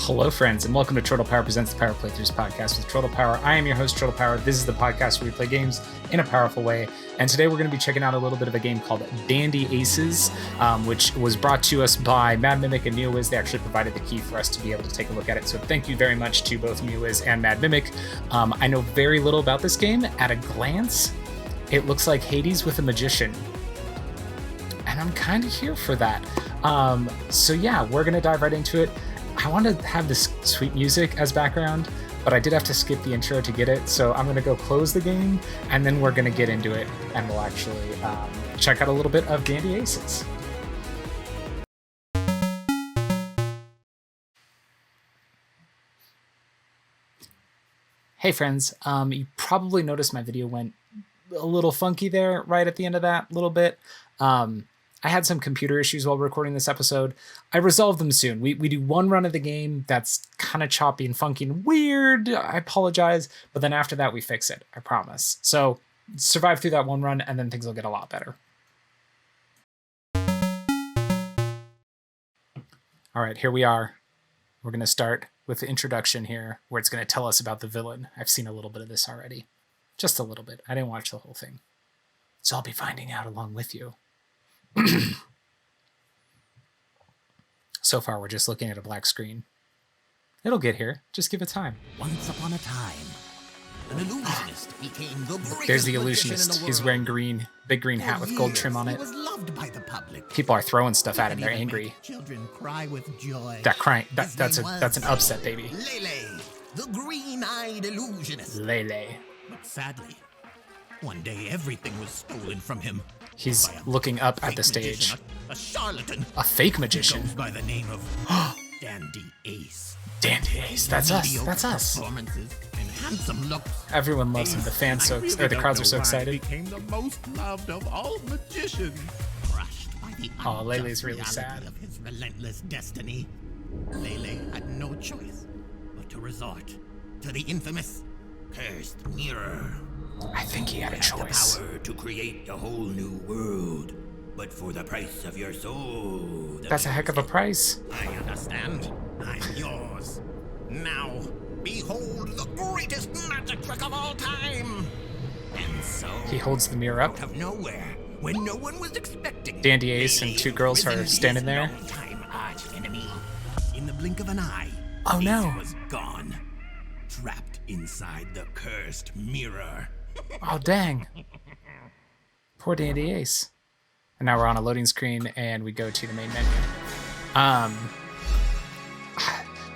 Hello, friends, and welcome to TroytlePower Presents the Power Playthroughs podcast with TroytlePower. I am your host, TroytlePower. This is the podcast where we play games in a powerful way. And today we're going to be checking out a little bit of a game called Dandy Aces, which was brought to us by Mad Mimic and NeoWiz. They actually provided the key for us to be able to take a look at it. So thank you very much to both NeoWiz and Mad Mimic. I know very little about this game. At a glance, it looks like Hades with a magician. And I'm kind of here for that. So yeah, we're going to dive right into it. I want to have this sweet music as background, but I did have to skip the intro to get it. So I'm going to go close the game, and then we're going to get into it, and we'll actually check out a little bit of Dandy Aces. Hey friends, you probably noticed my video went a little funky there right at the end of that little bit. I had some computer issues while recording this episode. I resolved them soon. We do one run of the game that's kind of choppy and funky and weird. I apologize. But then after that, we fix it. I promise. So survive through that one run, and then things will get a lot better. All right, here we are. We're going to start with the introduction here, where it's going to tell us about the villain. I've seen a little bit of this already. Just a little bit. I didn't watch the whole thing. So I'll be finding out along with you. So far, we're just looking at a black screen. It'll get here. Just give it time. Once upon a time, an illusionist became the greatest. There's the illusionist. He's wearing green, big green hat with gold trim on it. He was loved by the public. People are throwing stuff at him. They're angry. Children cry with joy. That's an upset baby. Lele, the green-eyed illusionist. Lele. But sadly, one day everything was stolen from him. He's looking up at the stage. Magician, a charlatan. A fake magician. Goes by the name of Dandy Ace. Dandy Ace. That's us. That's us. Performances and handsome looks. Everyone loves him. The fans the crowds are so excited. Became the most loved of all magicians. Crushed by the Oh, Lele's unjust really reality sad. of his relentless destiny, Lele had no choice but to resort to the infamous cursed mirror. I think he had a The choice. power to create a whole new world, but for the price of your soul. That's a heck of a price. I understand. I'm yours. Now, behold the greatest magic trick of all time. And so, He holds the mirror up. out of nowhere, when no one was expecting, Dandy Ace and two girls are standing there. Time arch enemy. In the blink of an eye, Oh, Ace no. was gone, trapped inside the cursed mirror. Oh, dang. Poor Dandy Ace. And now we're on a loading screen, and we go to the main menu.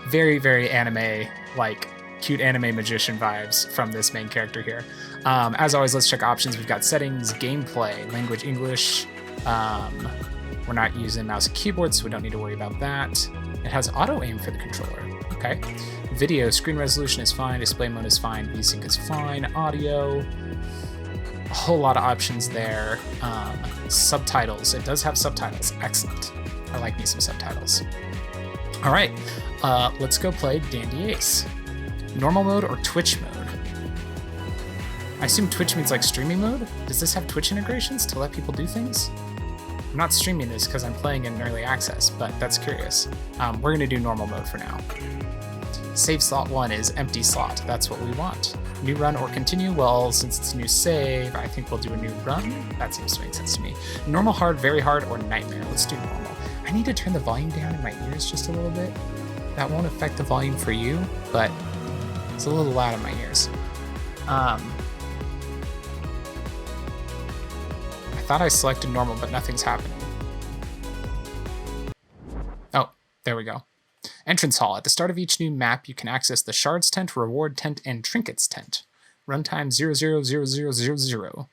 Very, very anime, like cute anime magician vibes from this main character here. As always, let's check options. We've got settings, gameplay, language English. We're not using mouse and keyboard, so we don't need to worry about that. It has auto aim for the controller. Okay. Video, screen resolution is fine, display mode is fine, VSync is fine, audio, a whole lot of options there. Subtitles, it does have subtitles, excellent. I like me some subtitles. All right, let's go play Dandy Ace. Normal mode or Twitch mode? I assume Twitch means like streaming mode? Does this have Twitch integrations to let people do things? I'm not streaming this because I'm playing in early access, but that's curious. We're gonna do normal mode for now. Save slot 1 is empty slot. That's what we want. New run or continue? Well, since it's a new save, I think we'll do a new run. That seems to make sense to me. Normal, hard, very hard, or nightmare. Let's do normal. I need to turn the volume down in my ears just a little bit. That won't affect the volume for you, but it's a little loud in my ears. I thought I selected normal, but nothing's happening. Oh, there we go. Entrance Hall. At the start of each new map, you can access the Shards Tent, Reward Tent, and Trinkets Tent. Runtime 000000.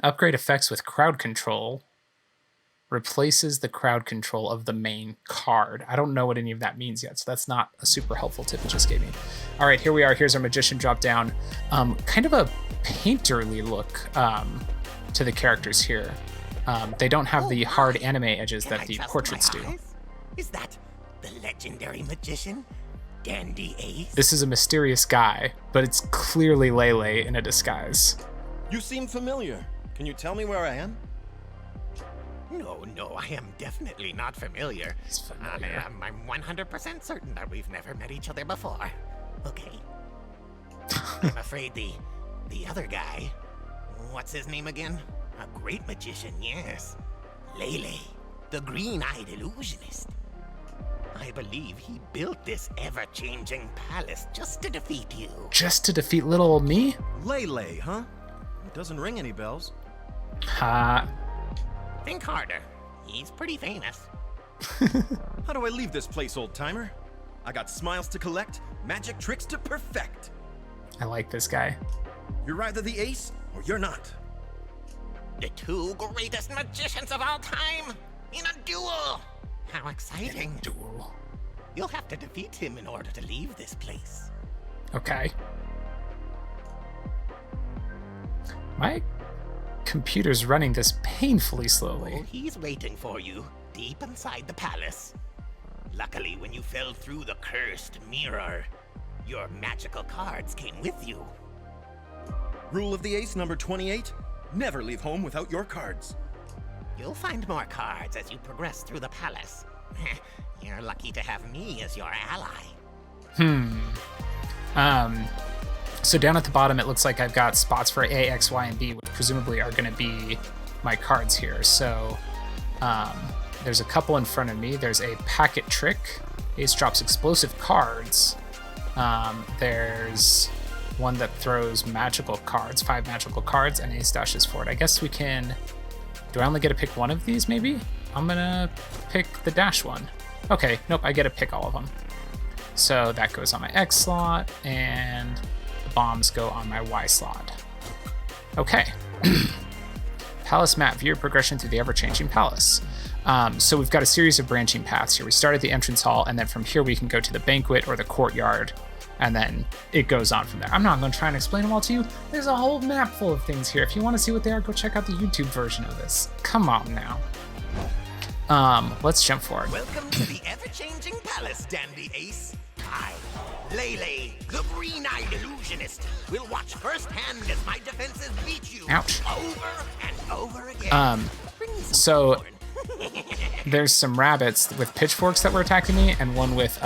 Upgrade effects with crowd control. Replaces the crowd control of the main card. I don't know what any of that means yet, so that's not a super helpful tip it just gave me. All right, here we are. Here's our Magician drop down. Kind of a painterly look to the characters here. They don't have the hard anime edges that the portraits do. Is that the legendary magician, Dandy Ace? This is a mysterious guy, but it's clearly Lele in a disguise. You seem familiar. Can you tell me where I am? No, I am definitely not familiar. He's familiar. I'm 100% certain that we've never met each other before. Okay. I'm afraid the other guy, what's his name again? A great magician, yes. Lele, the green-eyed illusionist. I believe he built this ever-changing palace just to defeat you. Just to defeat little old me? Lele, huh? It doesn't ring any bells. Ha. Think harder. He's pretty famous. How do I leave this place, old-timer? I got smiles to collect, magic tricks to perfect. I like this guy. You're either the ace or you're not. The two greatest magicians of all time in a duel. How exciting. Duel. You'll have to defeat him in order to leave this place. Okay. My computer's running this painfully Oh, slowly. he's waiting for you deep inside the palace. Luckily, when you fell through the cursed mirror, your magical cards came with you. Rule of the ace number 28, never leave home without your cards. You'll find more cards as you progress through the palace. You're lucky to have me as your ally. So down at the bottom, it looks like I've got spots for A, X, Y, and B, which presumably are going to be my cards here. So there's a couple in front of me. There's a packet trick. Ace drops explosive cards. There's one that throws magical cards, 5 magical cards, and Ace dashes forward. I guess we can... Do I only get to pick one of these, maybe? I'm going to pick the dash one. Okay, nope, I get to pick all of them. So that goes on my X slot, and the bombs go on my Y slot. Okay. Palace map, view your progression through the ever-changing palace. So we've got a series of branching paths here. We start at the entrance hall, and then from here we can go to the banquet or the courtyard, and then it goes on from there. I'm not going to try and explain them all to you. There's a whole map full of things here. If you want to see what they are, go check out the YouTube version of this. Come on now. Let's jump forward. Welcome to the ever-changing palace, Dandy Ace. I, Lele, the green-eyed illusionist, will watch firsthand as my defenses beat you Ouch. over and over again. Bring me some So popcorn. there's some rabbits with pitchforks that were attacking me, and one with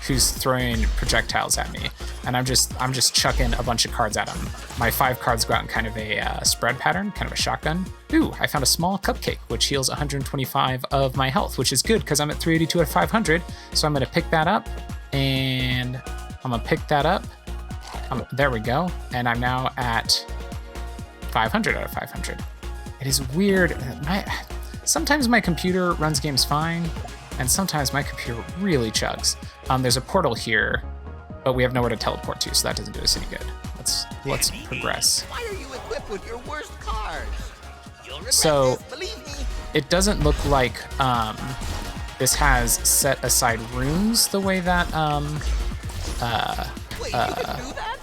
who's throwing projectiles at me, and I'm just chucking a bunch of cards at them. My 5 cards go out in kind of a spread pattern, kind of a shotgun. Ooh, I found a small cupcake which heals 125 of my health, which is good because I'm at 382 out of 500. So I'm gonna pick that up, and I'm gonna pick that up. There we go, and I'm now at 500 out of 500. It is weird. Sometimes my computer runs games fine, and sometimes my computer really chugs. There's a portal here, but we have nowhere to teleport to, so that doesn't do us any good. Let's Dandy progress. Ace, why are you equipped with your worst cards? You'll regret So- this, believe me. It doesn't look like this has set aside rooms the way that Wait, you can do that?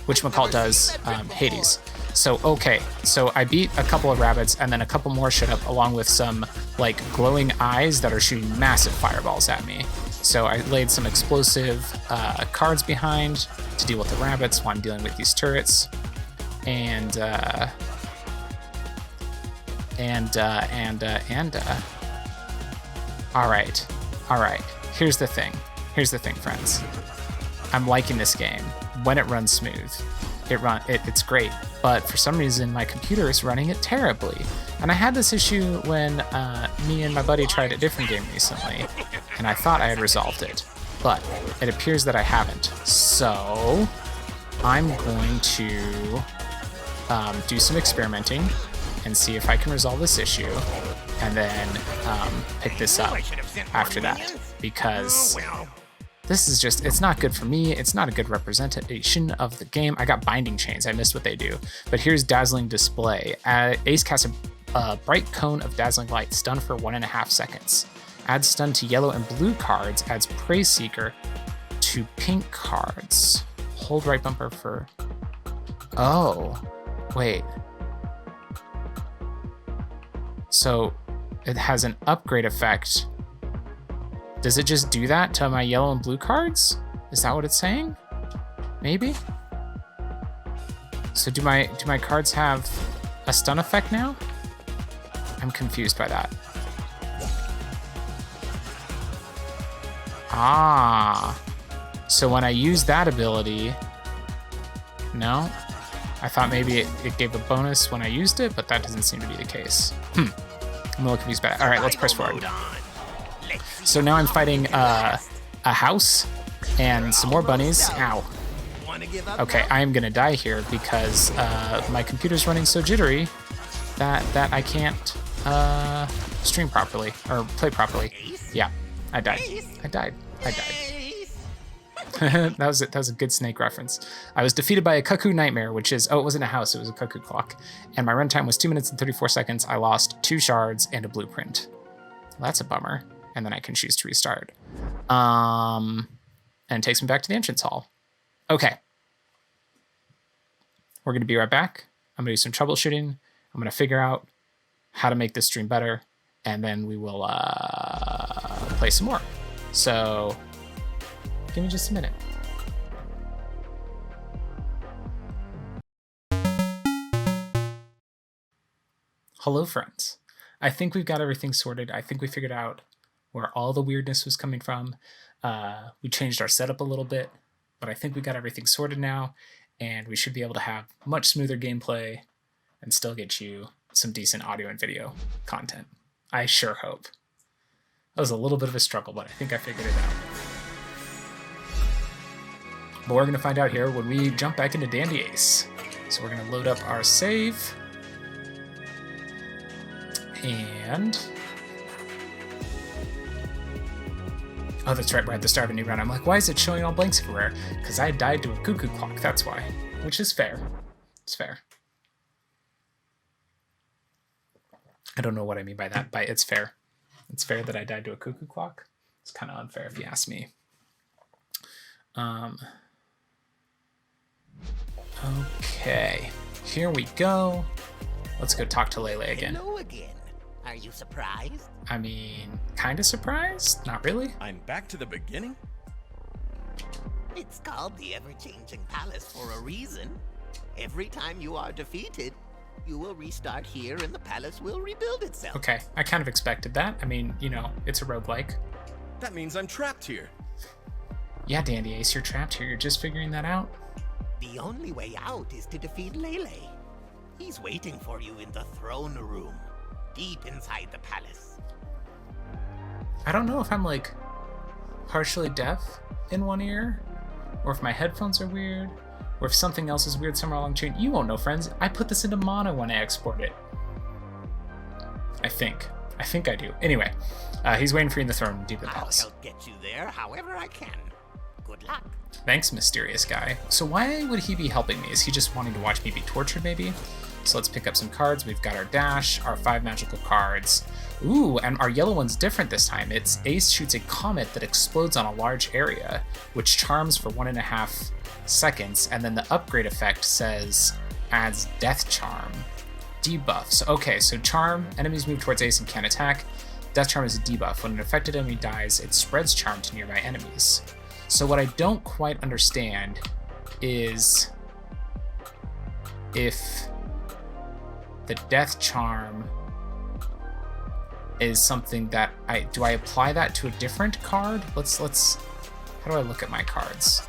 whatchamacallit does, Hades. So, okay, so I beat a couple of rabbits, and then a couple more showed up along with some, like, glowing eyes that are shooting massive fireballs at me. So I laid some explosive cards behind to deal with the rabbits while I'm dealing with these turrets. And all right. Here's the thing, friends. I'm liking this game when it runs smooth. It's great, but for some reason my computer is running it terribly. And I had this issue when me and my buddy tried a different game recently, and I thought I had resolved it, but it appears that I haven't. So I'm going to do some experimenting and see if I can resolve this issue, and then pick this up after that, because this is just, it's not good for me. It's not a good representation of the game. I got binding chains. I missed what they do. But here's Dazzling Display. Ace casts a bright cone of dazzling light, stun for 1.5 seconds. Adds stun to yellow and blue cards. Adds Prey Seeker to pink cards. Hold right bumper for... Oh, wait. So it has an upgrade effect. Does it just do that to my yellow and blue cards? Is that what it's saying? Maybe? So do my cards have a stun effect now? I'm confused by that. Ah. So when I use that ability... No? I thought maybe it gave a bonus when I used it, but that doesn't seem to be the case. I'm a little confused by that. All right, let's press forward. So now I'm fighting a house and some more bunnies. Ow. Okay, I am gonna die here because my computer's running so jittery that I can't stream properly or play properly. Yeah, I died. that was a good Snake reference. I was defeated by a cuckoo nightmare, which is, it wasn't a house, it was a cuckoo clock. And my runtime was 2 minutes and 34 seconds. I lost 2 shards and a blueprint. Well, that's a bummer. And then I can choose to restart. And it takes me back to the entrance hall. Okay. We're gonna be right back. I'm gonna do some troubleshooting. I'm gonna figure out how to make this stream better, and then we will play some more. So give me just a minute. Hello, friends. I think we've got everything sorted. I think we figured out where all the weirdness was coming from. We changed our setup a little bit, but I think we got everything sorted now, and we should be able to have much smoother gameplay and still get you some decent audio and video content. I sure hope. That was a little bit of a struggle, but I think I figured it out. But we're going to find out here when we jump back into Dandy Ace. So we're going to load up our save. And... oh, that's right, we're at the start of a new round. I'm like, why is it showing all blanks everywhere? Because I died to a cuckoo clock, that's why. Which is fair. It's fair. I don't know what I mean by that, but it's fair. It's fair that I died to a cuckoo clock. It's kind of unfair if you ask me. Okay, here we go. Let's go talk to Lele again. Hello again. Are you surprised? I mean, kind of surprised? Not really. I'm back to the beginning? It's called the ever-changing palace for a reason. Every time you are defeated, you will restart here and the palace will rebuild itself. Okay, I kind of expected that. I mean, you know, it's a roguelike. That means I'm trapped here. Yeah, Dandy Ace, you're trapped here. You're just figuring that out. The only way out is to defeat Lele. He's waiting for you in the throne room, deep inside the palace. I don't know if I'm like partially deaf in one ear, or if my headphones are weird, or if something else is weird somewhere along the chain. You won't know, friends. I put this into mono when I export it. I think I do. Anyway, he's waiting for you in the throne room deep in the palace. I'll help get you there however I can. Good luck. Thanks, mysterious guy. So why would he be helping me? Is he just wanting to watch me be tortured, maybe? So let's pick up some cards. We've got our dash, our 5 magical cards. Ooh, and our yellow one's different this time. It's Ace shoots a comet that explodes on a large area, which charms for 1.5 seconds, and then the upgrade effect says adds death charm. Debuffs. Okay, so charm, enemies move towards Ace and can't attack. Death charm is a debuff. When an affected enemy dies, it spreads charm to nearby enemies. So what I don't quite understand is if the death charm is something that do I apply that to a different card? Let's how do I look at my cards?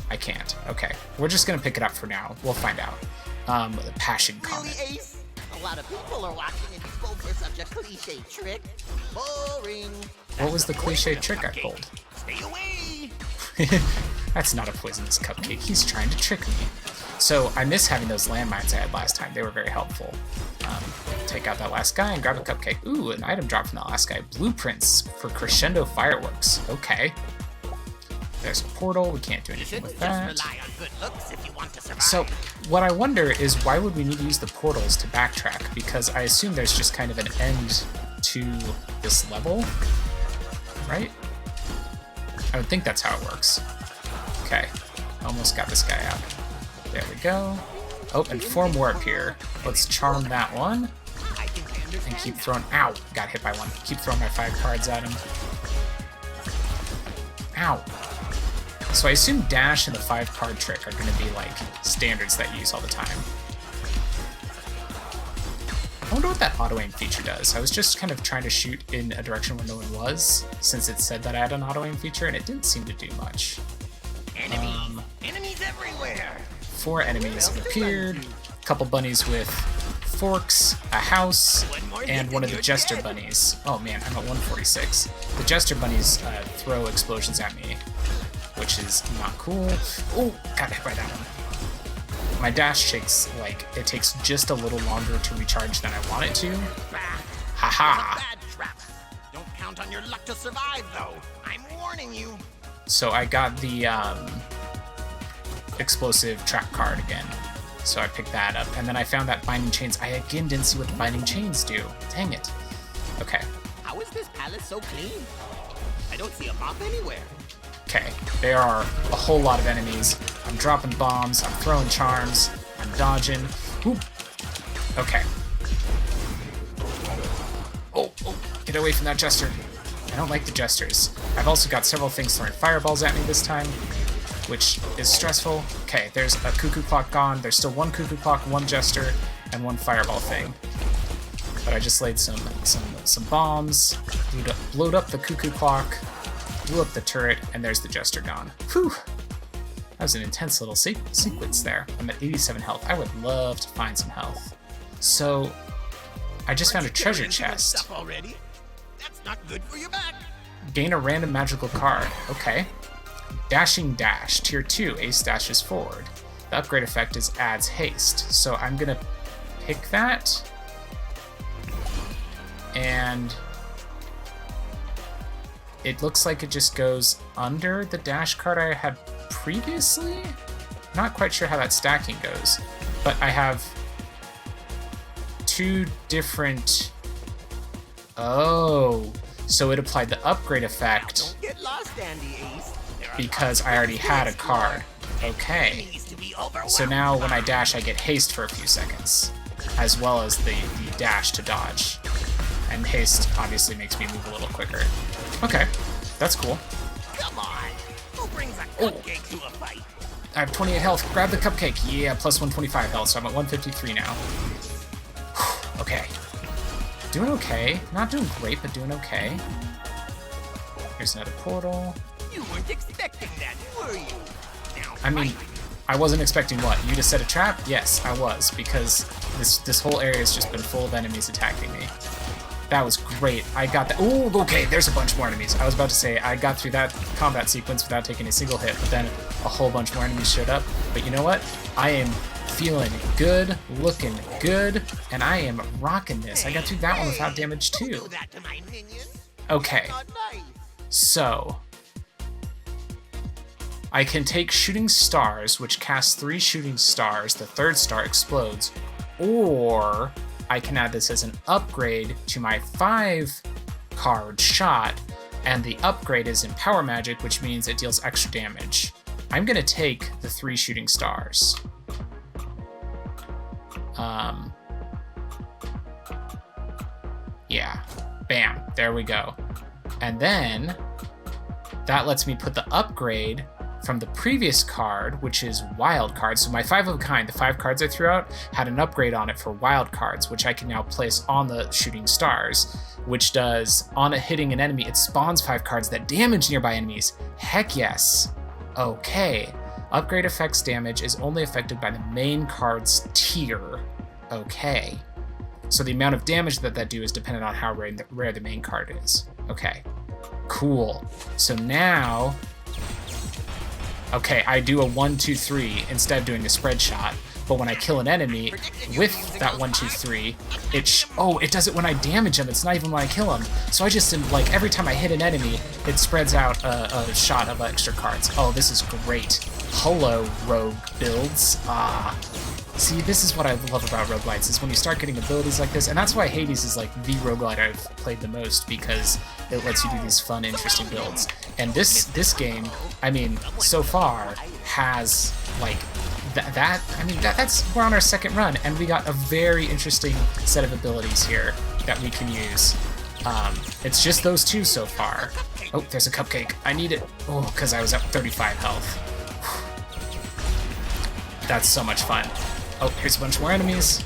I can't. Okay, we're just gonna pick it up for now. We'll find out. The passion comet. Really, Ace? A lot of people are watching and you go for such a cliche trick. Boring. What was the cliche trick I pulled? Stay away. That's not a poisonous cupcake. He's trying to trick me. So I miss having those landmines I had last time. They were very helpful. Take out that last guy and grab a cupcake. Ooh, an item drop from that last guy. Blueprints for crescendo fireworks. Okay. There's a portal. We can't do anything with that. Just rely on good looks if you want to survive. So what I wonder is why would we need to use the portals to backtrack? Because I assume there's just kind of an end to this level, right? I would think that's how it works. Okay, almost got this guy out. There we go. Oh, and 4 more up here. Let's charm that one. And keep throwing, ow, got hit by one. Keep throwing my 5 cards at him. Ow. So I assume dash and the 5 card trick are gonna be like standards that you use all the time. wonder what that auto-aim feature does. I was just kind of trying to shoot in a direction where no one was, since it said that I had an auto-aim feature, and it didn't seem to do much. Enemies! Enemies everywhere! 4 enemies have appeared, a couple bunnies with forks, a house, and one of the jester bunnies. Oh man, I'm at 146. The jester bunnies throw explosions at me, which is not cool. Oh, got hit by that one. My dash takes, like, it takes just a little longer to recharge than I want it to. Haha! Bad trap. Don't count on your luck to survive, though. I'm warning you. So I got the explosive trap card again. So I picked that up, and then I found that binding chains. I again didn't see what the binding chains do. Dang it. Okay. How is this palace so clean? I don't see a mop anywhere. Okay, there are a whole lot of enemies. I'm dropping bombs, I'm throwing charms, I'm dodging. Ooh. Okay. Oh, get away from that jester. I don't like the jesters. I've also got several things throwing fireballs at me this time, which is stressful. Okay, there's a cuckoo clock gone. There's still 1 cuckoo clock, 1 jester, and 1 fireball thing. But I just laid some bombs, blowed up the cuckoo clock, blew up the turret, and there's the jester gone. Whew! That was an intense little sequence there. I'm at 87 health. I would love to find some health. So, I just found a treasure chest. Stuff already? That's not good for your back. Gain a random magical card. Okay. Dashing Dash, Tier 2, Ace dashes forward. The upgrade effect is adds haste. So I'm gonna pick that. And it looks like it just goes under the dash card I had previously? Not quite sure how that stacking goes, but I have 2 different... Oh, so it applied the upgrade effect Don't get lost, Andy Ace. There are because lots I of already had a explorers card. Okay. enemies to be overwhelmed So now when I by. dash, I get haste for a few seconds, as well as the dash to dodge. And haste obviously makes me move a little quicker. Okay, that's cool. Come on. Who brings a Oh. cupcake to a fight? I have 28 health. Grab the cupcake. Yeah, plus 125 health, so I'm at 153 now. Okay. Doing okay. Not doing great, but doing okay. Here's another portal. You weren't expecting that, were you? Now, I mean, fight. I wasn't expecting what? You to set a trap? Yes, I was, because this whole area has just been full of enemies attacking me. That was great. I got that. Ooh, okay, there's a bunch more enemies. I was about to say, I got through that combat sequence without taking a single hit, but then a whole bunch more enemies showed up. But you know what? I am feeling good, looking good, and I am rocking this. I got through that one without damage Don't too. do that to my minions. Okay, Not nice. so I can take shooting stars, which casts 3 shooting stars. The 3rd star explodes, or I can add this as an upgrade to my 5-card shot, and the upgrade is in power magic, which means it deals extra damage. I'm gonna take the 3 shooting stars. Yeah, bam, there we go. And then that lets me put the upgrade from the previous card, which is wild cards. So my 5 of a kind, the 5 cards I threw out, had an upgrade on it for wild cards, which I can now place on the shooting stars, which does, on a hitting an enemy, it spawns 5 cards that damage nearby enemies. Heck yes. Okay. Upgrade effects damage is only affected by the main card's tier. Okay. So the amount of damage that do is dependent on how rare the main card is. Okay. Cool. So now... Okay, I do a 1, 2, 3 instead of doing a spread shot, but when I kill an enemy with that 1, 2, 3, it does it when I damage him. It's not even when I kill him. So I just, like, every time I hit an enemy, it spreads out a shot of extra cards. Oh, this is great. Hello, rogue builds. See, this is what I love about roguelites, is when you start getting abilities like this, and that's why Hades is like the roguelite I've played the most, because it lets you do these fun, interesting builds. And this game, I mean, so far has like that's we're on our 2nd run, and we got a very interesting set of abilities here that we can use. It's just those 2 so far. Oh, there's a cupcake. I need it. Oh, because I was at 35 health. That's so much fun. Oh, here's a bunch more enemies.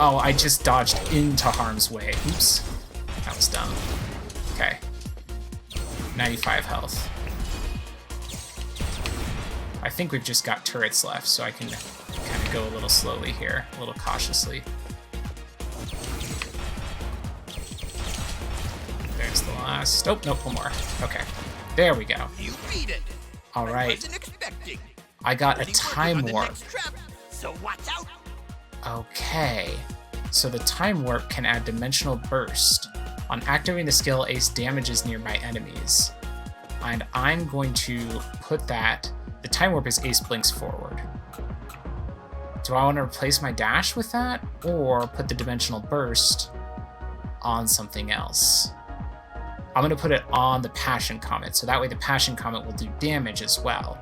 Oh, I just dodged into harm's way. Oops. That was dumb. Okay. 95 health. I think we've just got turrets left, so I can kind of go a little slowly here, a little cautiously. There's the last. Oh, nope, one more. Okay. There we go. You beat it. All right. I wasn't expecting. I got a Already working time on the warp. next trap, so watch out. Okay. So the time warp can add dimensional burst. On activating the skill, Ace damages nearby enemies. And I'm going to put that. The time warp is Ace blinks forward. Do I want to replace my dash with that, or put the dimensional burst on something else? I'm going to put it on the Passion Comet, so that way the Passion Comet will do damage as well.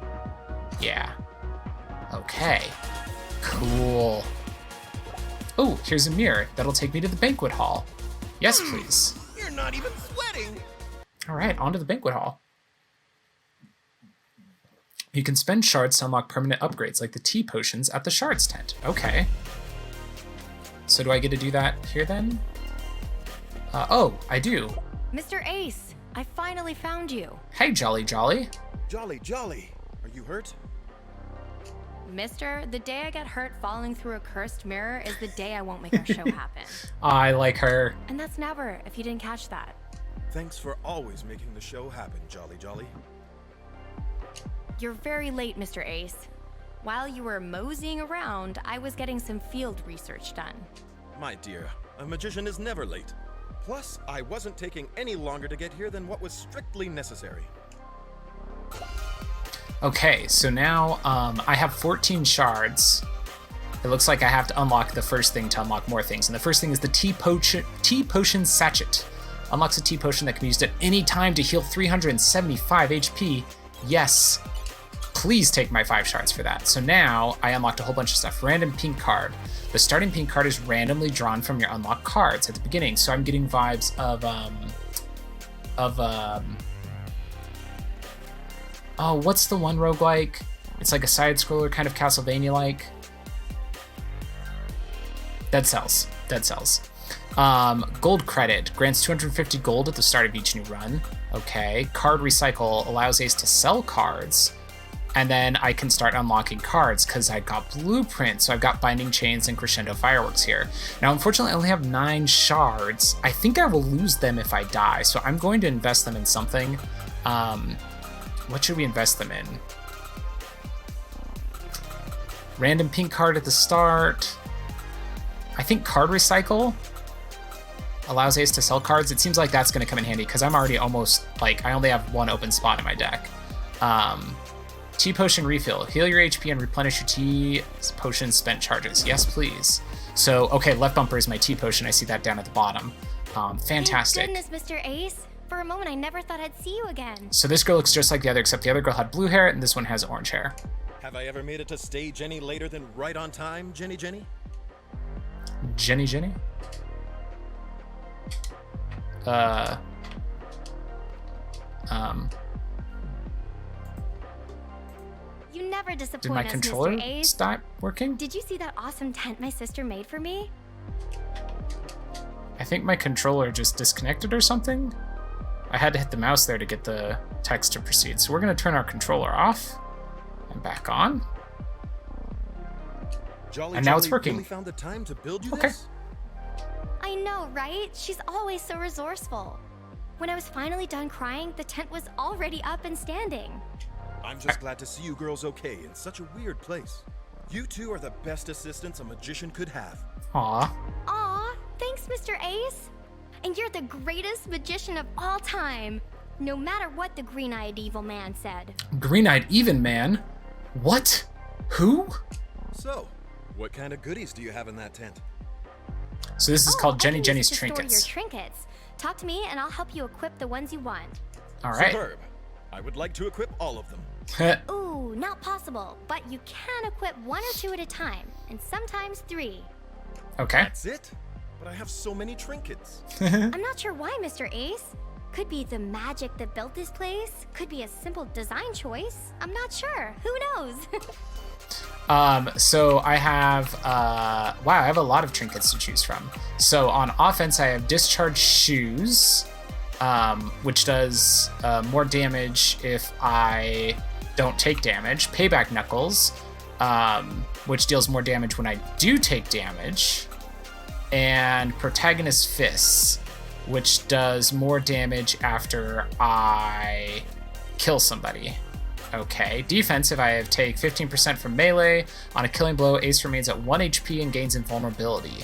Yeah. Okay. Cool. Oh, here's a mirror. That'll take me to the banquet hall. Yes, please. You're not even sweating. All right, on to the banquet hall. You can spend shards to unlock permanent upgrades like the tea potions at the shards tent. Okay. So do I get to do that here then? Oh, I do. Mr. Ace, I finally found you. Hey, Jolly Jolly. Jolly, Jolly. Are you hurt? Mister, the day I get hurt falling through a cursed mirror is the day I won't make our show happen. I like her. And that's never, if you didn't catch that. Thanks for always making the show happen, Jolly Jolly. You're very late, Mr. Ace. While you were moseying around, I was getting some field research done. My dear, a magician is never late. Plus, I wasn't taking any longer to get here than what was strictly necessary. Okay, so now I have 14 shards. It looks like I have to unlock the first thing to unlock more things. And the first thing is the tea potion sachet. Unlocks a tea potion that can be used at any time to heal 375 HP. Yes. Please take my 5 shards for that. So now I unlocked a whole bunch of stuff. Random pink card. The starting pink card is randomly drawn from your unlocked cards at the beginning. So I'm getting vibes of oh, what's the one roguelike? It's like a side-scroller, kind of Castlevania-like. Dead Cells. Dead Cells. Gold credit grants 250 gold at the start of each new run. Okay. Card recycle allows Ace to sell cards, and then I can start unlocking cards because I got blueprints. So I've got binding chains and crescendo fireworks here. Now, unfortunately, I only have 9 shards. I think I will lose them if I die, so I'm going to invest them in something. What should we invest them in? Random pink card at the start. I think card recycle allows Ace to sell cards. It seems like that's going to come in handy because I'm already almost, like, I only have 1 open spot in my deck. Tea potion refill. Heal your HP and replenish your tea potion spent charges. Yes, please. So, okay, left bumper is my tea potion. I see that down at the bottom. Fantastic. Thank goodness, Mr. Ace. For a moment, I never thought I'd see you again. So this girl looks just like the other, except the other girl had blue hair and this one has orange hair. Have I ever made it to stage any later than right on time, Jenny Jenny? Jenny Jenny? You never disappoint Did my us, controller Mr. Ace. stop working? Did you see that awesome tent my sister made for me? I think my controller just disconnected or something. I had to hit the mouse there to get the text to proceed. So we're going to turn our controller off and back on. Jolly And now it's Jolly working. Really found the time to build you Okay. this? I know, right? She's always so resourceful. When I was finally done crying, the tent was already up and standing. I'm just glad to see you girls okay in such a weird place. You two are the best assistants a magician could have. Aw. Aw, thanks, Mr. Ace. And you're the greatest magician of all time. No matter what the green-eyed evil man said. Green-eyed even man? What? Who? So, what kind of goodies do you have in that tent? So this is called I Jenny can Jenny's use it to store Trinkets. your trinkets. Talk to me and I'll help you equip the ones you want. All right. Superb. I would like to equip all of them. Ooh, not possible. But you can equip 1 or 2 at a time. And sometimes 3. Okay. That's it? But I have so many trinkets. I'm not sure why, Mr. Ace. Could be the magic that built this place. Could be a simple design choice. I'm not sure. Who knows? So I have, wow, I have a lot of trinkets to choose from. So on offense, I have Discharge Shoes, which does more damage if I don't take damage. Payback Knuckles, which deals more damage when I do take damage. And Protagonist Fists, which does more damage after I kill somebody. Okay, defensive, I have take 15% from melee. On a killing blow, Ace remains at 1 HP and gains invulnerability.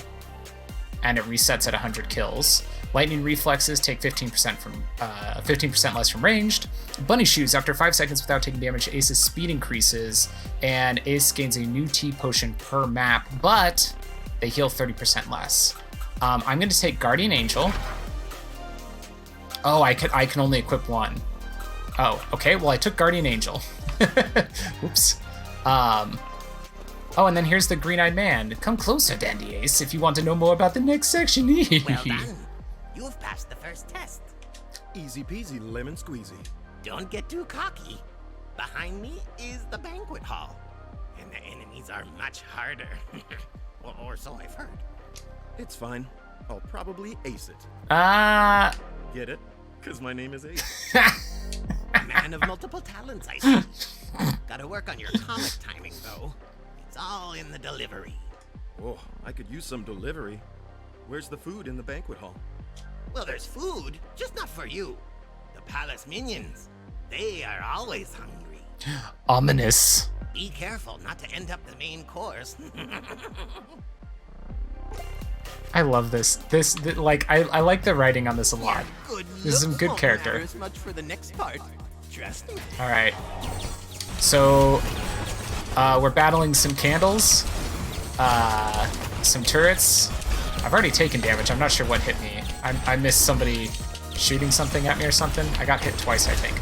And it resets at 100 kills. Lightning reflexes take 15% less from ranged. Bunny shoes, after 5 seconds without taking damage, Ace's speed increases, and Ace gains a new T potion per map, but they heal 30% less. I'm going to take Guardian Angel. Oh, I can only equip one. Oh, okay. Well, I took Guardian Angel. Oops. Oh, and then here's the Green-Eyed Man. Come closer, Dandy Ace, if you want to know more about the next section. Well done. You've passed the first test. Easy peasy, lemon squeezy. Don't get too cocky. Behind me is the banquet hall, and the enemies are much harder. or so I've heard. It's fine. I'll probably ace it. Get it? Because my name is Ace. Man of multiple talents, I see. Gotta work on your comic timing, though. It's all in the delivery. Oh, I could use some delivery. Where's the food in the banquet hall? Well, there's food, just not for you. The palace minions, they are always hungry. Ominous. Be careful not to end up the main course. I love this. I like the writing on this a lot. This is some good character. As much for the next part. Trust me. All right. So we're battling some candles, some turrets. I've already taken damage. I'm not sure what hit me. I missed somebody shooting something at me or something. I got hit twice, I think.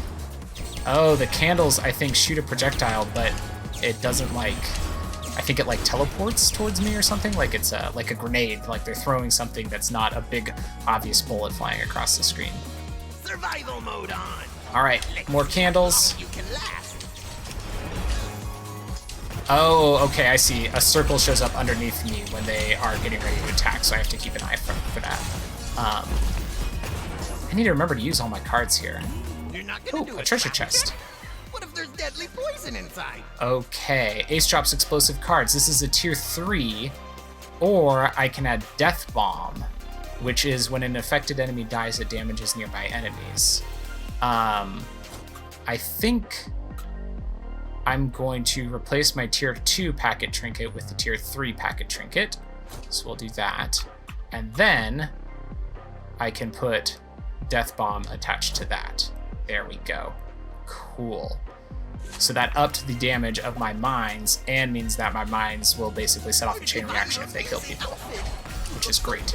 Oh, the candles, I think, shoot a projectile, but it doesn't I think it teleports towards me or something. Like it's like a grenade. Like they're throwing something that's not a big, obvious bullet flying across the screen. Survival mode on. All right, more candles. You can last. Oh, okay, I see. A circle shows up underneath me when they are getting ready to attack, so I have to keep an eye for that. I need to remember to use all my cards here. You're not gonna do a treasure chest. What if there's deadly poison inside? Okay, Ace drops explosive cards. This is a tier 3, or I can add Death Bomb, which is when an affected enemy dies, it damages nearby enemies. I think I'm going to replace my tier 2 packet trinket with the tier 3 packet trinket. So we'll do that. And then I can put Death Bomb attached to that. There we go. Cool. So that upped the damage of my mines and means that my mines will basically set off a chain reaction if they kill people, which is great.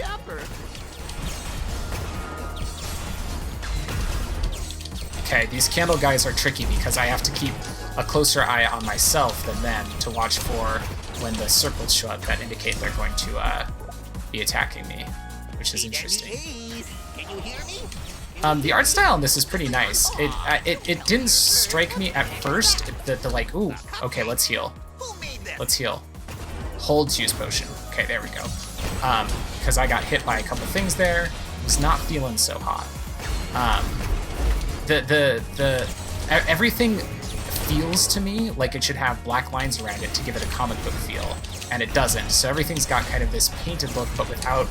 Okay, these candle guys are tricky because I have to keep a closer eye on myself than them to watch for when the circles show up that indicate they're going to be attacking me, which is interesting. Can you hear me? The art style in this is pretty nice. It didn't strike me at first that ooh, okay, let's heal. Let's heal. Hold to use potion. Okay, there we go. Because I got hit by a couple things there. Was not feeling so hot. Everything feels to me like it should have black lines around it to give it a comic book feel, and it doesn't. So everything's got kind of this painted look, but without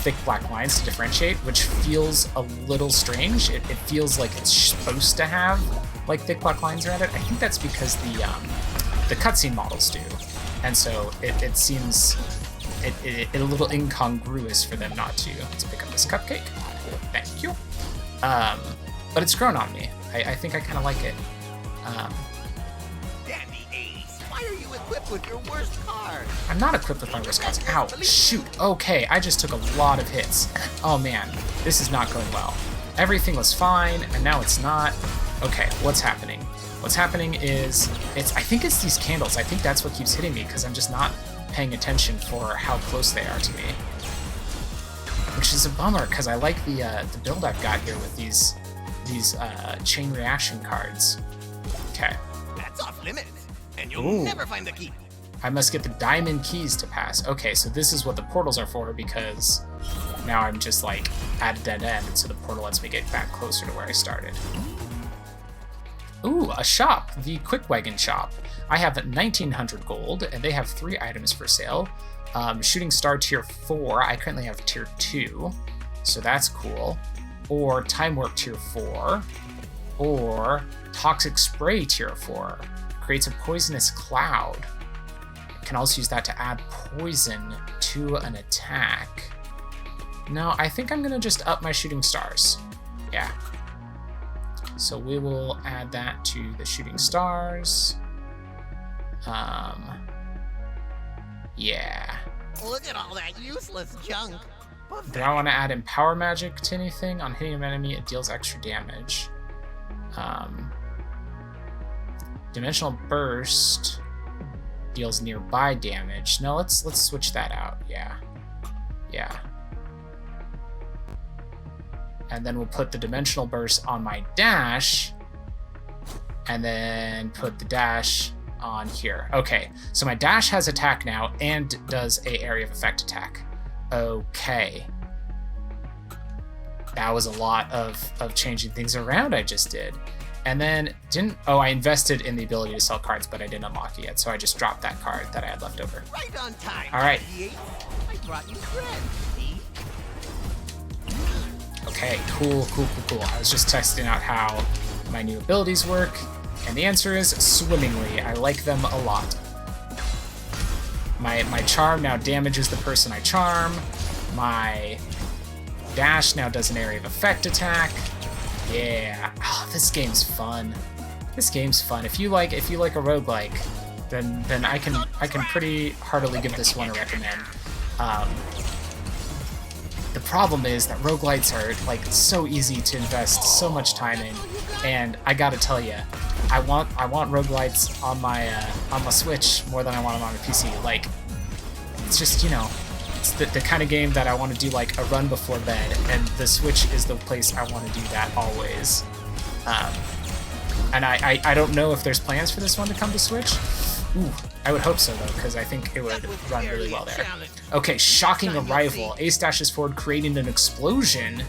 thick black lines to differentiate, which feels a little strange. It feels like it's supposed to have thick black lines around it. I think that's because the cutscene models do, and so it seems a little incongruous for them not to. Let's pick up this cupcake. Thank you. But it's grown on me. I think I kind of like it. Dandy Ace, why are you equipped with your worst card? I'm not equipped with my worst cards. Ow, shoot. Okay, I just took a lot of hits. Oh man, this is not going well. Everything was fine, and now it's not. Okay, what's happening? What's happening is, I think it's these candles. I think that's what keeps hitting me, because I'm just not paying attention for how close they are to me. Which is a bummer, because I like the build I've got here with these chain reaction cards. Okay. That's off limits. and you'll Ooh. never find the key. I must get the diamond keys to pass. Okay, so this is what the portals are for, because now I'm just like at a dead end, and so the portal lets me get back closer to where I started. Ooh, a shop, the Quick Wagon shop. I have 1,900 gold, and they have 3 items for sale. Shooting Star tier 4, I currently have tier 2, so that's cool. Or Time Warp tier 4, or Toxic Spray tier 4. Creates a poisonous cloud. Can also use that to add poison to an attack. No, I think I'm gonna just up my Shooting Stars. Yeah. So we will add that to the Shooting Stars. Yeah. Look at all that useless junk. Do I want to add Empower Magic to anything? On hitting an enemy, it deals extra damage. Dimensional Burst deals nearby damage. No, let's switch that out. Yeah. And then we'll put the Dimensional Burst on my dash, and then put the dash on here. Okay, so my dash has attack now and does a area of effect attack. Okay. That was a lot of changing things around I just did. And then I invested in the ability to sell cards, but I didn't unlock it yet, so I just dropped that card that I had left over. Right on time. All right. I brought you bread. See? Okay, cool. I was just testing out how my new abilities work, and the answer is swimmingly. I like them a lot. My charm now damages the person I charm. My dash now does an area of effect attack. Yeah. Oh, this game's fun. If you like a roguelike, then I can pretty heartily give this one a recommend. The problem is that roguelites are like so easy to invest so much time in, and I gotta tell you, I want roguelites on my Switch more than I want them on my PC. Like, it's just, it's the kind of game that I want to do like a run before bed, and the Switch is the place I want to do that always. And I don't know if there's plans for this one to come to Switch. Ooh, I would hope so though, because I think it would run really well there. Okay, Shocking Arrival. Ace dashes forward, creating an explosion,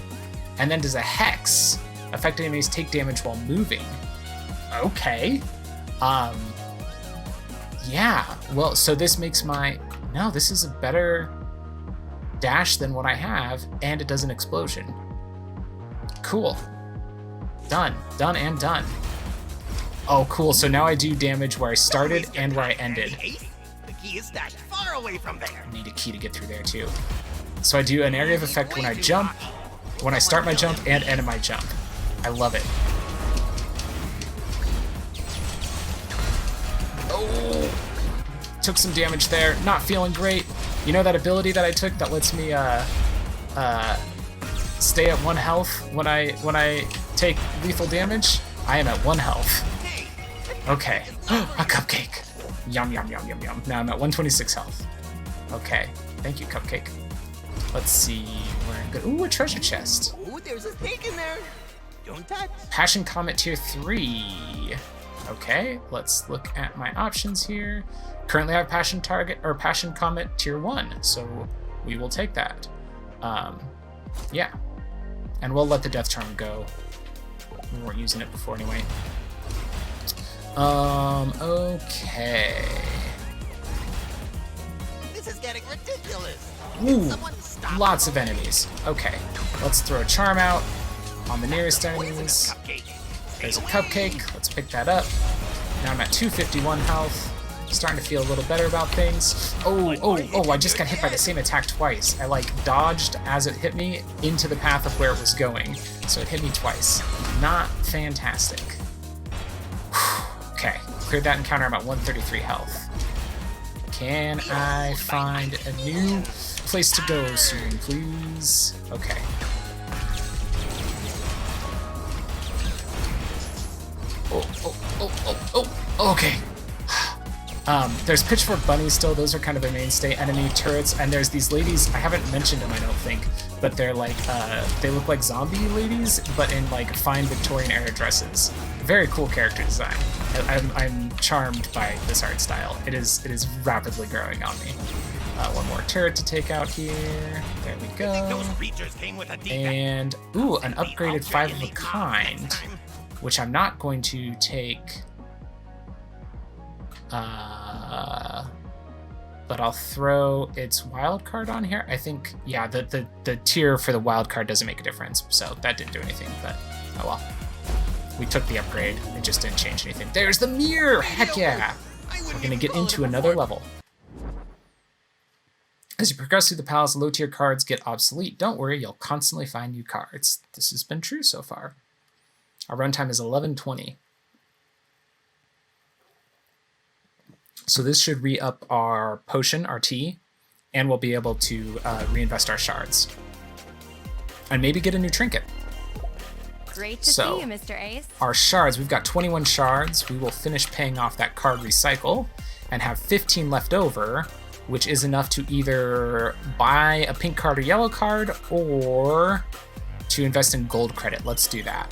and then does a hex. Affected enemies take damage while moving. Okay. Yeah. Well, so this makes this is a better dash than what I have, and it does an explosion. Cool. Done and done. Oh, cool. So now I do damage where I started and where I ended. The key is stashed far away from there. I need a key to get through there too. So I do an area of effect when I jump, when I start my jump, and end my jump. I love it. Oh, took some damage there. Not feeling great. You know that ability that I took that lets me stay at 1 health when I take lethal damage? I am at 1 health. Okay. A cupcake. Yum. Now I'm at 126 health. Okay. Thank you, cupcake. Let's see. We're in good. Ooh, a treasure chest. Ooh, there's a snake in there. Don't touch. Passion Comet tier 3. Okay, let's look at my options here. Currently I have Passion Comet tier 1, so we will take that. Yeah. And we'll let the Death Charm go. We weren't using it before anyway. Okay. This is getting ridiculous. Ooh, Someone stop. lots of enemies. Okay, let's throw a charm out on the nearest enemies. There's a cupcake. Let's pick that up. Now I'm at 251 health. Starting to feel a little better about things. Oh, I just got hit by the same attack twice. I like dodged as it hit me into the path of where it was going. So it hit me twice. Not fantastic. Okay, cleared that encounter. I'm at 133 health. Can I find a new place to go soon, please? Okay. Oh, okay. There's Pitchfork Bunnies still. Those are kind of a mainstay enemy turrets. And there's these ladies. I haven't mentioned them, I don't think. but they're like they look like zombie ladies, but in like fine Victorian era dresses. Very cool character design. I'm charmed by this art style. It is rapidly growing on me. One more turret to take out here. There we go. Those creatures came with a defect. And ooh, an upgraded 5 of a kind, which I'm not going to take. But I'll throw its wild card on here. I think, yeah, the tier for the wild card doesn't make a difference, so that didn't do anything, but oh well. We took the upgrade, it just didn't change anything. There's the mirror! Heck yeah! We're gonna get into another level. As you progress through the palace, low-tier cards get obsolete. Don't worry, you'll constantly find new cards. This has been true so far. Our runtime is 11:20. So this should re-up our potion, our tea, and we'll be able to reinvest our shards. And maybe get a new trinket. Great to see you, Mr. Ace. Our shards, we've got 21 shards. We will finish paying off that card recycle and have 15 left over, which is enough to either buy a pink card or yellow card or to invest in gold credit. Let's do that.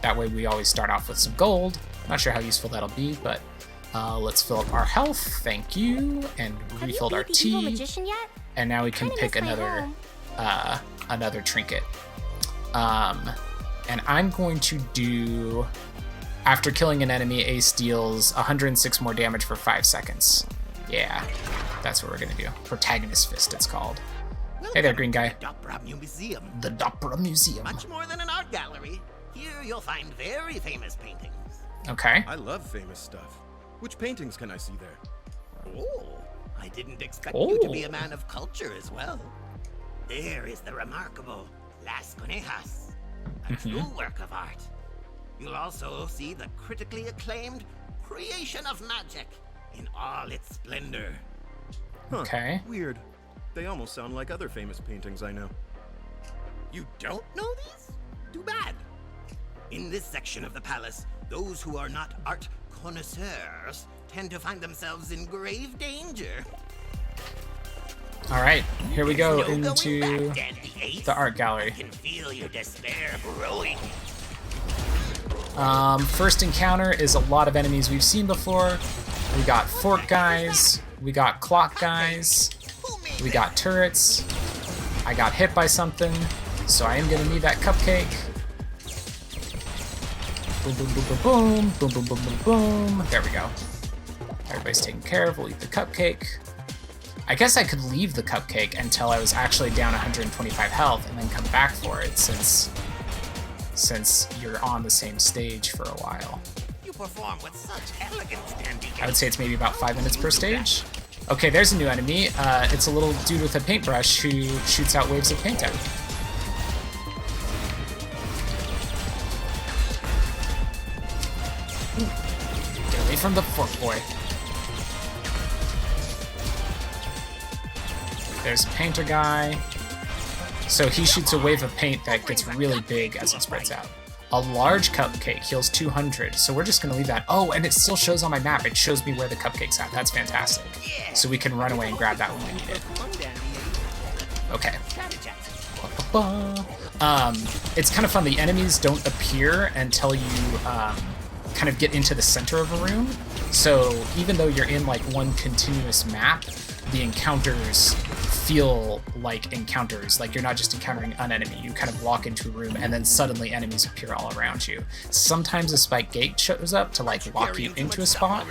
That way we always start off with some gold. Not sure how useful that'll be, but let's fill up our health, thank you, and refilled our tea. Magician yet? And now we can pick another trinket. And I'm going to do, after killing an enemy, Ace deals 106 more damage for 5 seconds. Yeah, that's what we're gonna do. Protagonist Fist, it's called. Hey there, green guy. Museum. The Dopera Museum. Much more than an art gallery. Here you'll find very famous paintings. Okay. I love famous stuff. Which paintings can I see there? Oh, I didn't expect you to be a man of culture as well. There is the remarkable Las Conejas, a true work of art. You'll also see the critically acclaimed Creation of Magic in all its splendor. Huh, okay. Weird. They almost sound like other famous paintings I know. You don't know these? Too bad. In this section of the palace, those who are not art connoisseurs tend to find themselves in grave danger. All right, here we go into the art I gallery. can feel your despair growing. First encounter is a lot of enemies we've seen before. We got fork guys, we got clock guys, we got turrets. I got hit by something, so I am gonna need that cupcake. Boom, boom, boom, boom, boom, boom, boom, boom, boom, boom. There we go. Everybody's taken care of. We'll eat the cupcake. I guess I could leave the cupcake until I was actually down 125 health and then come back for it since you're on the same stage for a while. You perform with such elegance, Dandy. I would say it's maybe about 5 minutes per stage. Okay, there's a new enemy. It's a little dude with a paintbrush who shoots out waves of paint out. Get away from the fork boy. There's a painter guy. So he shoots a wave of paint that gets really big as it spreads out. A large cupcake heals 200, so we're just gonna leave that. Oh, and it still shows on my map. It shows me where the cupcake's at. That's fantastic. So we can run away and grab that when we need it. Okay. It's kind of fun. The enemies don't appear until you kind of get into the center of a room. So even though you're in like one continuous map, the encounters feel like encounters. Like you're not just encountering an enemy. You kind of walk into a room and then suddenly enemies appear all around you. Sometimes a spike gate shows up to like lock you into a spot.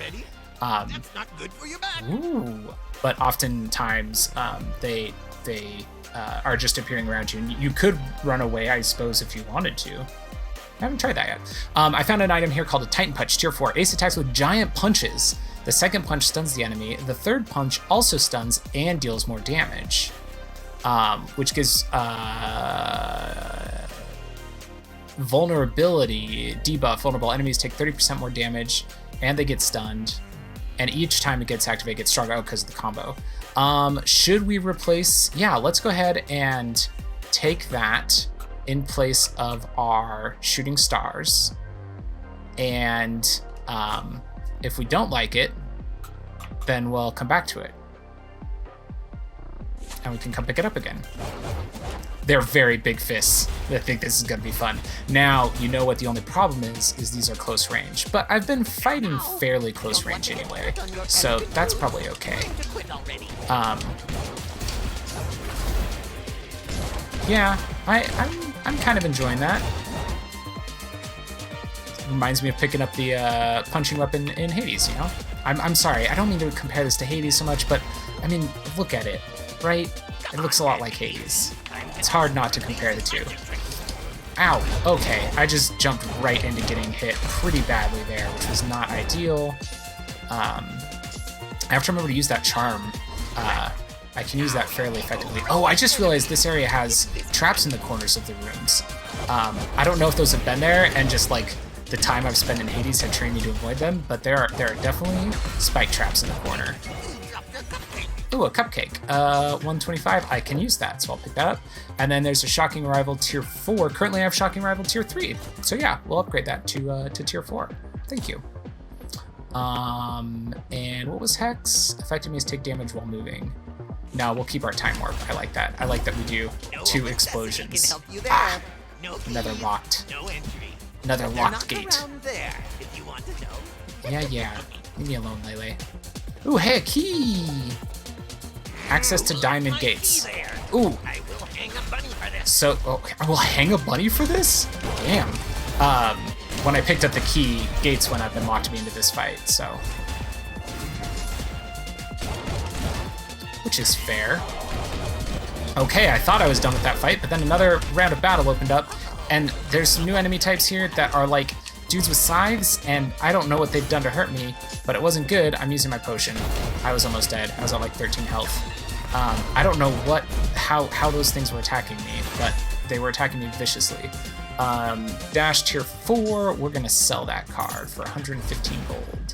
That's not good for your back. Ooh. But oftentimes they are just appearing around you. And you could run away, I suppose, if you wanted to. I haven't tried that yet. I found an item here called a Titan Punch, tier 4. Ace attacks with giant punches. The second punch stuns the enemy. The third punch also stuns and deals more damage, which gives vulnerability debuff. Vulnerable enemies take 30% more damage, and they get stunned. And each time it gets activated, it gets stronger because of the combo. Should we replace? Yeah, let's go ahead and take that in place of our shooting stars. And if we don't like it, then we'll come back to it. And we can come pick it up again. They're very big fists. I think this is gonna be fun. Now, you know what the only problem is these are close range. But I've been fighting fairly close range anyway, so that's probably okay. Yeah, I'm kind of enjoying that. Reminds me of picking up the punching weapon in Hades, you know? I'm sorry, I don't mean to compare this to Hades so much, but I mean, look at it, right? It looks a lot like Hades. It's hard not to compare the two. Ow, okay, I just jumped right into getting hit pretty badly there, which was not ideal. I have to remember to use that charm. I can use that fairly effectively. Oh, I just realized this area has traps in the corners of the rooms. I don't know if those have been there, and just like the time I've spent in Hades had trained me to avoid them, but there are definitely spike traps in the corner. Ooh, a cupcake. 125, I can use that, so I'll pick that up. And then there's a Shocking Rival Tier 4. Currently I have Shocking Rival Tier 3. So yeah, we'll upgrade that to Tier 4. Thank you. And what was Hex? Affected means take damage while moving. No, we'll keep our Time Warp. I like that. I like that we do 2 explosions. Ah, another locked. Another locked gate. Yeah. Leave me alone, Lele. Ooh, hey, a key! Access to diamond gates. Ooh. So, I will hang a bunny for this? Damn. When I picked up the key, gates went up and locked me into this fight, so. Which is fair. Okay, I thought I was done with that fight, but then another round of battle opened up, and there's some new enemy types here that are like dudes with scythes, and I don't know what they've done to hurt me, but it wasn't good. I'm using my potion. I was almost dead. I was at like 13 health. I don't know how those things were attacking me, but they were attacking me viciously. Dash Tier 4, we're gonna sell that card for 115 gold.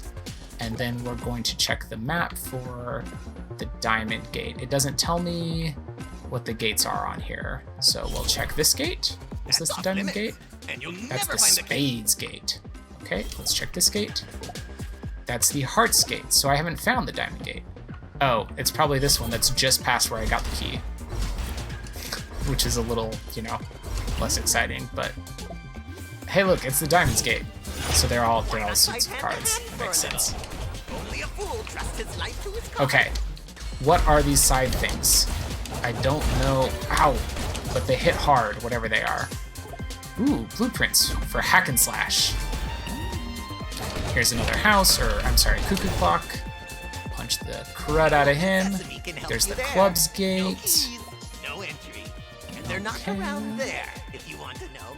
And then we're going to check the map for the Diamond Gate. It doesn't tell me what the gates are on here, so we'll check this gate. Is this the Diamond Gate? That's the Spades Gate. Okay, let's check this gate. That's the Hearts Gate, so I haven't found the Diamond Gate. Oh, it's probably this one that's just past where I got the key. Which is a little, you know, less exciting, but hey look, it's the Diamonds Gate. So they're all suits of cards. That makes sense. Okay. What are these side things? I don't know. Ow! But they hit hard, whatever they are. Ooh, blueprints for hack and slash. Here's another house, or I'm sorry, cuckoo clock. Punch the crud out of him. There's the club's gate. No entry. And they're not around there, if you want to know.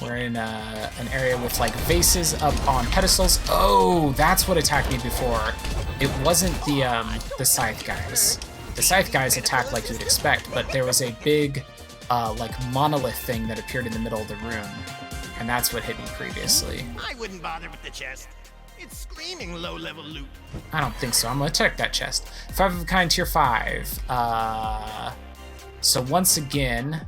We're in an area with like vases up on pedestals. Oh, that's what attacked me before. It wasn't the scythe guys. The scythe guys attacked like you would expect, but there was a big like monolith thing that appeared in the middle of the room, and that's what hit me previously. I wouldn't bother with the chest. It's screaming low-level loot. I don't think so. I'm gonna check that chest. 5 of a kind, Tier 5. So once again,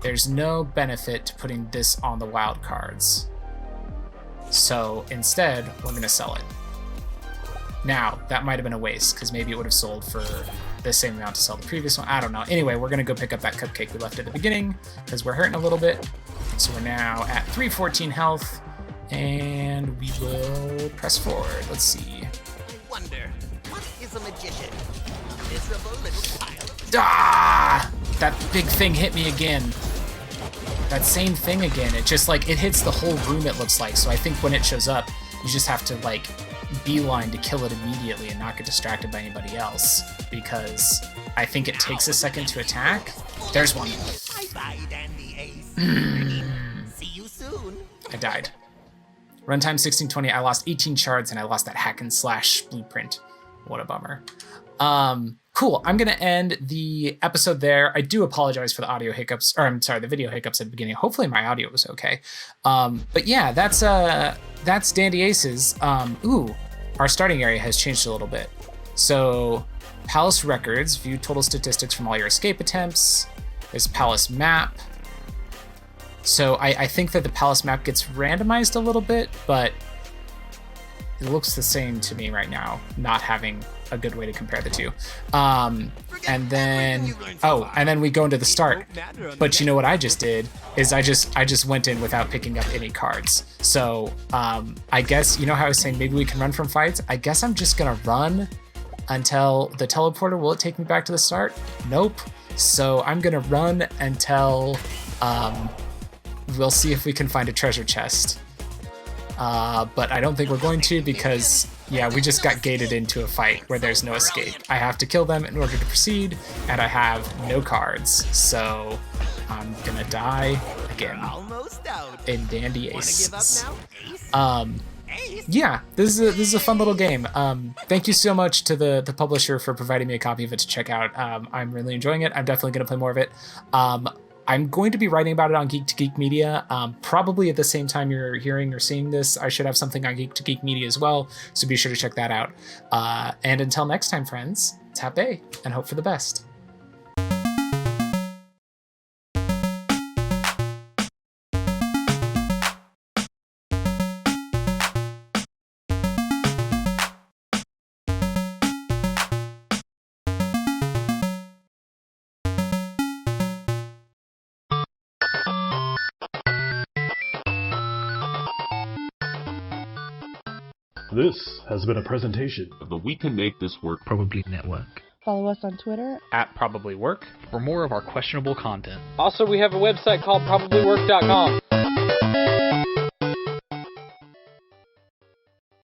there's no benefit to putting this on the wild cards. So instead, we're gonna sell it. Now, that might have been a waste, because maybe it would have sold for the same amount to sell the previous one. I don't know. Anyway, we're gonna go pick up that cupcake we left at the beginning, because we're hurting a little bit. So we're now at 314 health, and we will press forward. Let's see. I wonder, what is a magician? A miserable little pile of... Ah! That big thing hit me again. That same thing again. It just like, it hits the whole room, it looks like. So I think when it shows up, you just have to like beeline to kill it immediately and not get distracted by anybody else, because I think it takes a second to attack. There's one. Bye-bye, Dandy Ace. See you soon. I died. Runtime 1620, I lost 18 shards and I lost that hack and slash blueprint. What a bummer. Cool, I'm gonna end the episode there. I do apologize for the audio hiccups, or I'm sorry, the video hiccups at the beginning. Hopefully my audio was okay. But yeah, that's Dandy Aces. Ooh, our starting area has changed a little bit. So Palace Records, view total statistics from all your escape attempts. There's Palace Map. So I think that the Palace Map gets randomized a little bit, but it looks the same to me right now, not having a good way to compare the two. And then we go into the start. But you know what I just did is I just went in without picking up any cards. So I guess, you know how I was saying maybe we can run from fights? I guess I'm just gonna run until the teleporter. Will it take me back to the start? Nope. So I'm gonna run until we'll see if we can find a treasure chest. But I don't think we're going to, because yeah, we just got gated into a fight where there's no escape. I have to kill them in order to proceed, and I have no cards, so I'm gonna die again. Almost out. In Dandy Wanna give up Aces. now, Ace? Yeah, this is a fun little game. Thank you so much to the publisher for providing me a copy of it to check out. I'm really enjoying it. I'm definitely going to play more of it. I'm going to be writing about it on Geek to Geek Media. Probably at the same time you're hearing or seeing this, I should have something on Geek to Geek Media as well, so be sure to check that out. And until next time, friends, tap A and hope for the best. This has been a presentation of the We Can Make This Work Probably Network. Follow us on Twitter @ProbablyWork for more of our questionable content. Also, we have a website called probablywork.com.